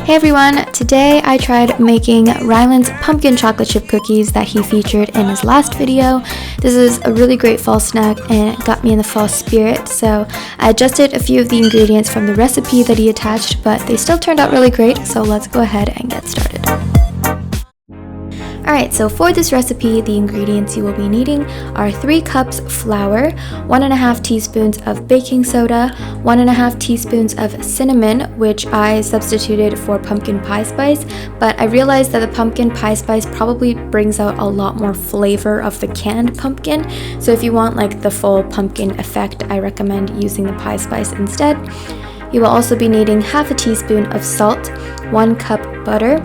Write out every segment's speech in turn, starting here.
Hey everyone, today I tried making Ryland's pumpkin chocolate chip cookies that he featured in his last video. This is a really great fall snack and it got me in the fall spirit, so I adjusted a few of the ingredients from the recipe that he attached, but they still turned out really great, so let's go ahead and get started. Alright, so for this recipe, the ingredients you will be needing are 3 cups flour, 1.5 teaspoons of baking soda, 1.5 teaspoons of cinnamon, which I substituted for pumpkin pie spice, but I realized that the pumpkin pie spice probably brings out a lot more flavor of the canned pumpkin, so if you want like the full pumpkin effect, I recommend using the pie spice instead. You will also be needing half a teaspoon of salt, 1 cup butter,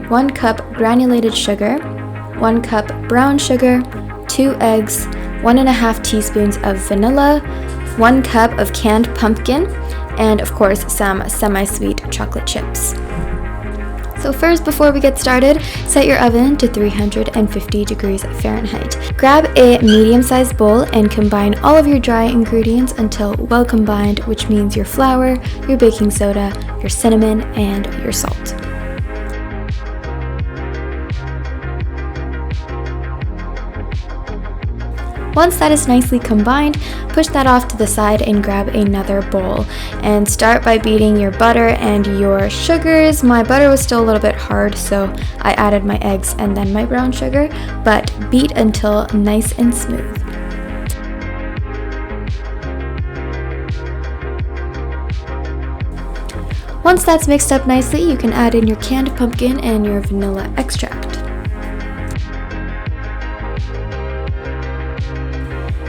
1 cup granulated sugar, 1 cup brown sugar, 2 eggs, 1.5 teaspoons of vanilla, 1 cup of canned pumpkin, and of course some semi-sweet chocolate chips. So first, before we get started, set your oven to 350 degrees Fahrenheit. Grab a medium-sized bowl and combine all of your dry ingredients until well combined, which means your flour, your baking soda, your cinnamon, and your salt. Once that is nicely combined, push that off to the side and grab another bowl. And start by beating your butter and your sugars. My butter was still a little bit hard, so I added my eggs and then my brown sugar, but beat until nice and smooth. Once that's mixed up nicely, you can add in your canned pumpkin and your vanilla extract.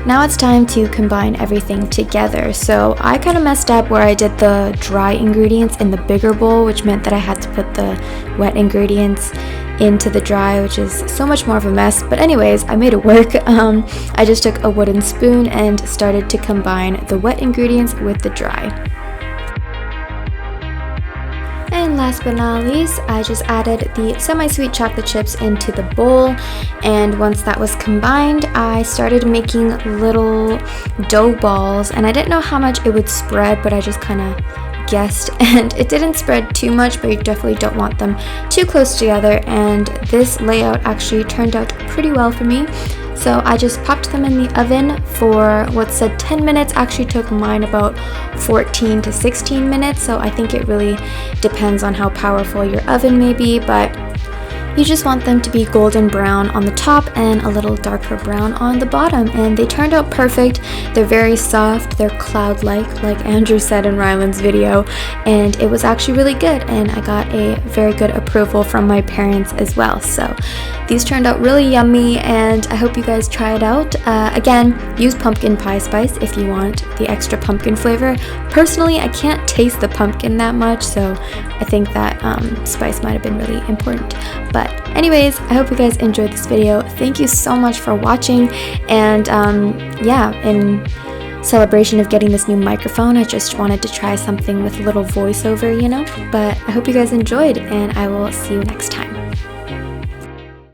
Now it's time to combine everything together. So I kind of messed up where I did the dry ingredients in the bigger bowl, which meant that I had to put the wet ingredients into the dry, which is so much more of a mess. But anyways, I made it work. I just took a wooden spoon and started to combine the wet ingredients with the dry. And last but not least, I just added the semi-sweet chocolate chips into the bowl, and once that was combined, I started making little dough balls, and I didn't know how much it would spread, but I just kind of guessed, and it didn't spread too much, but you definitely don't want them too close together, and this layout actually turned out pretty well for me. So I just popped them in the oven for what said 10 minutes, actually took mine about 14 to 16 minutes, so I think it really depends on how powerful your oven may be, but you just want them to be golden brown on the top and a little darker brown on the bottom, and they turned out perfect. They're very soft, they're cloud-like, like Andrew said in Ryland's video, and it was actually really good, and I got a very good approval from my parents as well. So these turned out really yummy, and I hope you guys try it out. Again, use pumpkin pie spice if you want the extra pumpkin flavor. Personally, I can't taste the pumpkin that much, so I think that spice might have been really important. But anyways, I hope you guys enjoyed this video. Thank you so much for watching, and yeah, in celebration of getting this new microphone, I just wanted to try something with a little voiceover, you know? But I hope you guys enjoyed, and I will see you next time.